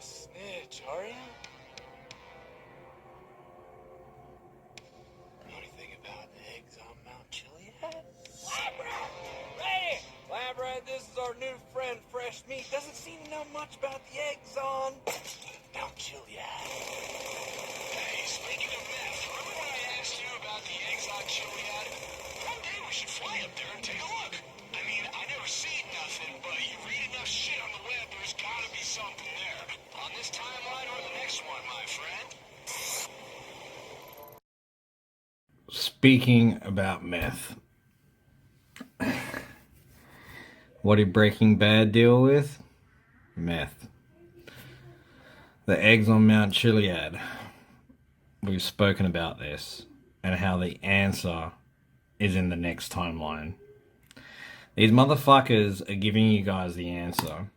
a snitch, are you? What do you think about eggs on Mount Chiliad? Labrador! Right here! Labrador, this is our new friend, Fresh Meat. Doesn't seem to know much about the eggs on Mount Chiliad. Hey, speaking of meth, remember when I asked you about the eggs on Chiliad? One day we should fly up there and take a look. I mean, I never seen nothing, but you read enough shit on the web, there's gotta be something there. On this timeline or the next one, my friend. Speaking about meth, what did Breaking Bad deal with? Meth. The eggs on Mount Chiliad. We've spoken about this and how the answer is in the next timeline. These motherfuckers are giving you guys the answer.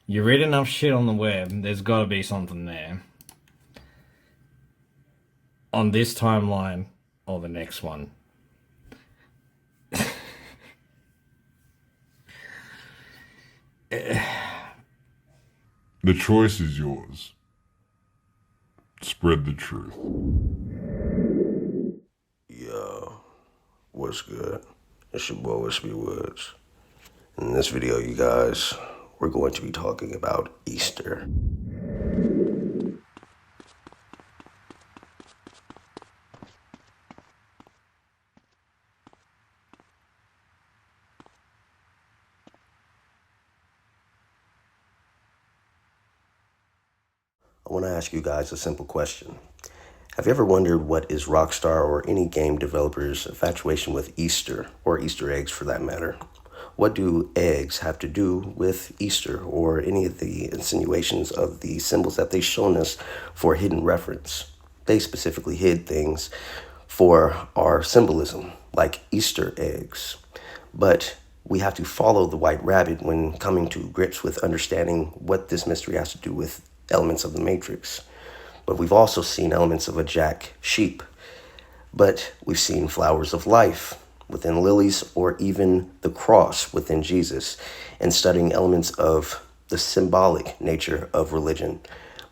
You read enough shit on the web, there's got to be something there. On this timeline or the next one. The choice is yours. Spread the truth. Yo, what's good? It's your boy, Wispy Woods. In this video, you guys, we're going to be talking about Easter. I want to ask you guys a simple question. Have you ever wondered what is Rockstar or any game developer's infatuation with Easter, or Easter eggs for that matter? What do eggs have to do with Easter or any of the insinuations of the symbols that they've shown us for hidden reference? They specifically hid things for our symbolism, like Easter eggs. But we have to follow the white rabbit when coming to grips with understanding what this mystery has to do with elements of the Matrix. But we've also seen elements of a jack sheep. But we've seen flowers of life within lilies, or even the cross within Jesus, and studying elements of the symbolic nature of religion.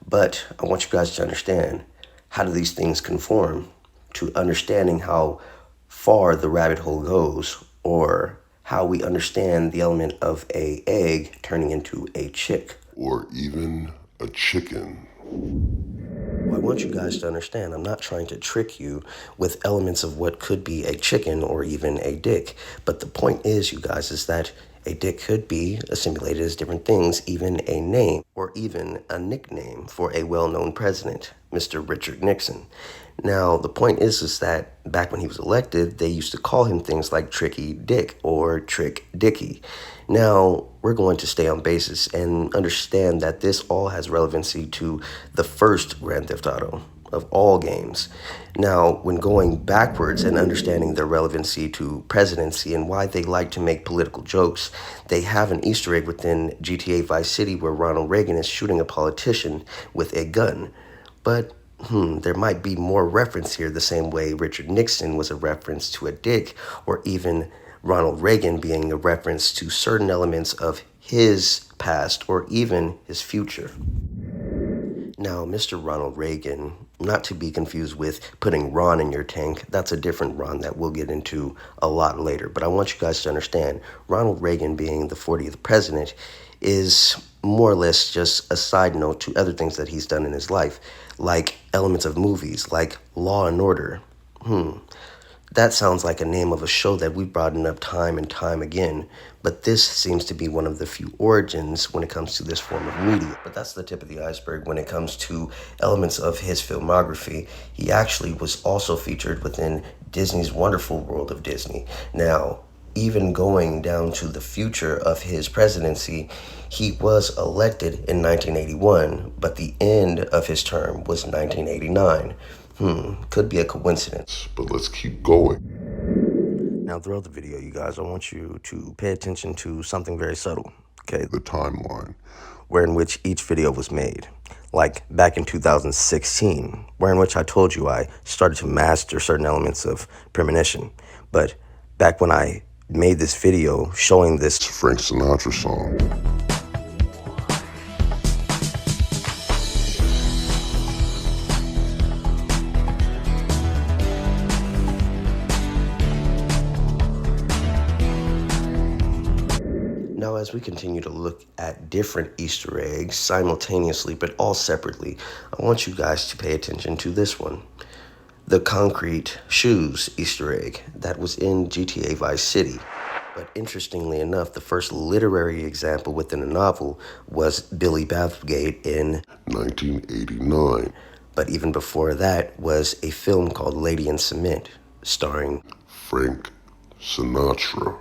But I want you guys to understand, how do these things conform to understanding how far the rabbit hole goes, or how we understand the element of a egg turning into a chick? Or even a chicken. Well, I want you guys to understand, I'm not trying to trick you with elements of what could be a chicken or even a dick. But the point is, you guys, is that a dick could be assimilated as different things, even a name or even a nickname for a well-known president, Mr. Richard Nixon. Now, the point is that back when he was elected, they used to call him things like Tricky Dick or Trick Dicky. Now, we're going to stay on basis and understand that this all has relevancy to the first Grand Theft Auto of all games. Now, when going backwards and understanding their relevancy to presidency and why they like to make political jokes, they have an Easter egg within GTA Vice City where Ronald Reagan is shooting a politician with a gun. But there might be more reference here, the same way Richard Nixon was a reference to a dick, or even Ronald Reagan being a reference to certain elements of his past or even his future. Now, Mr. Ronald Reagan, not to be confused with putting Ron in your tank, that's a different Ron that we'll get into a lot later. But I want you guys to understand, Ronald Reagan being the 40th president is more or less just a side note to other things that he's done in his life, like elements of movies, like Law and Order. That sounds like a name of a show that we've brought up time and time again, but this seems to be one of the few origins when it comes to this form of media. But that's the tip of the iceberg when it comes to elements of his filmography. He actually was also featured within Disney's Wonderful World of Disney. Now, even going down to the future of his presidency, he was elected in 1981, but the end of his term was 1989. Could be a coincidence. But let's keep going. Now, throughout the video, you guys, I want you to pay attention to something very subtle, okay? The timeline. Where in which each video was made. Like back in 2016, where in which I told you I started to master certain elements of premonition. But back when I made this video showing this Frank Sinatra song. as we continue to look at different Easter eggs simultaneously, but all separately, I want you guys to pay attention to this one. The concrete shoes Easter egg that was in GTA Vice City. But interestingly enough, the first literary example within a novel was Billy Bathgate in 1989. But even before that was a film called Lady in Cement, starring Frank Sinatra.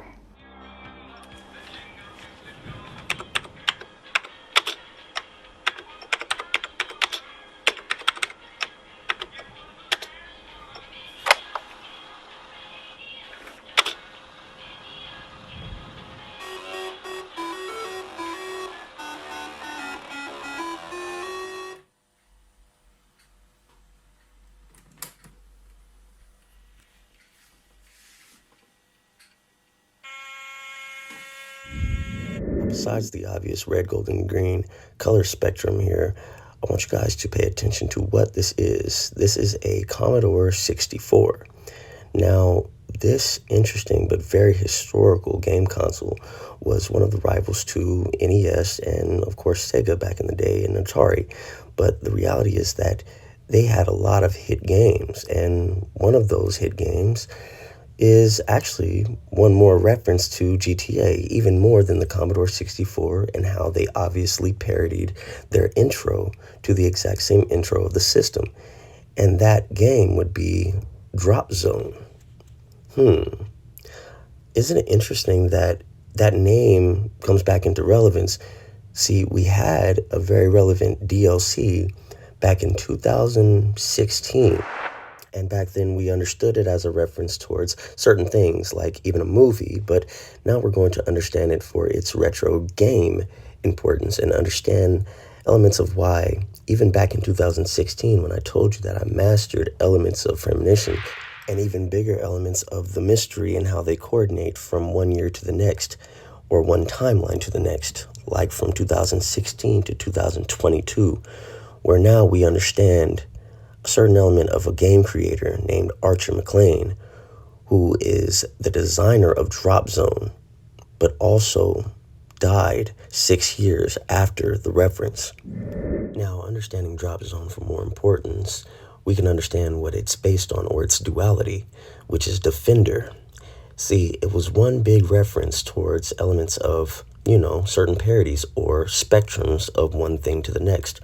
Besides the obvious red, gold, and green color spectrum here, I want you guys to pay attention to what this is. This is a Commodore 64. Now, this interesting but very historical game console was one of the rivals to NES and, of course, Sega back in the day and Atari. But the reality is that they had a lot of hit games, and one of those hit games is actually one more reference to GTA, even more than the Commodore 64, and how they obviously parodied their intro to the exact same intro of the system. And that game would be Dropzone. Isn't it interesting that that name comes back into relevance? See, we had a very relevant DLC back in 2016. And back then we understood it as a reference towards certain things, like even a movie, but now we're going to understand it for its retro game importance and understand elements of why, even back in 2016, when I told you that I mastered elements of premonition and even bigger elements of the mystery and how they coordinate from one year to the next or one timeline to the next, like from 2016 to 2022, where now we understand a certain element of a game creator named Archer McLean, who is the designer of Dropzone, but also died 6 years after the reference. Now, understanding Dropzone for more importance, we can understand what it's based on, or its duality, which is Defender. See, it was one big reference towards elements of, certain parodies or spectrums of one thing to the next,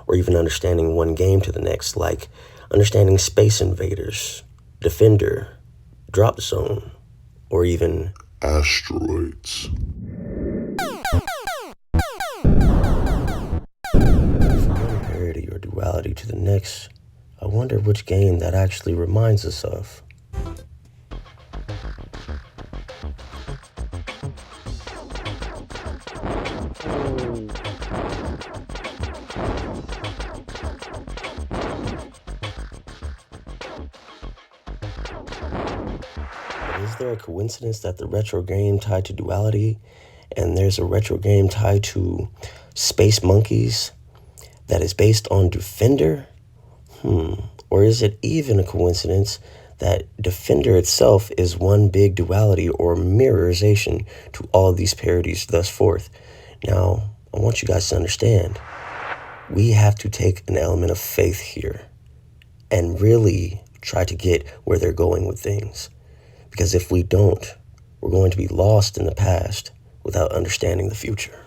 or even understanding one game to the next, like understanding Space Invaders, Defender, Dropzone, or even Asteroids. from one parody or duality to the next. I wonder which game that actually reminds us of. Is there a coincidence that the retro game tied to Duality and there's a retro game tied to Space Monkeys that is based on Defender? Or is it even a coincidence that Defender itself is one big duality or mirrorization to all of these parodies thus forth? Now, I want you guys to understand, we have to take an element of faith here and really try to get where they're going with things. Because if we don't, we're going to be lost in the past without understanding the future.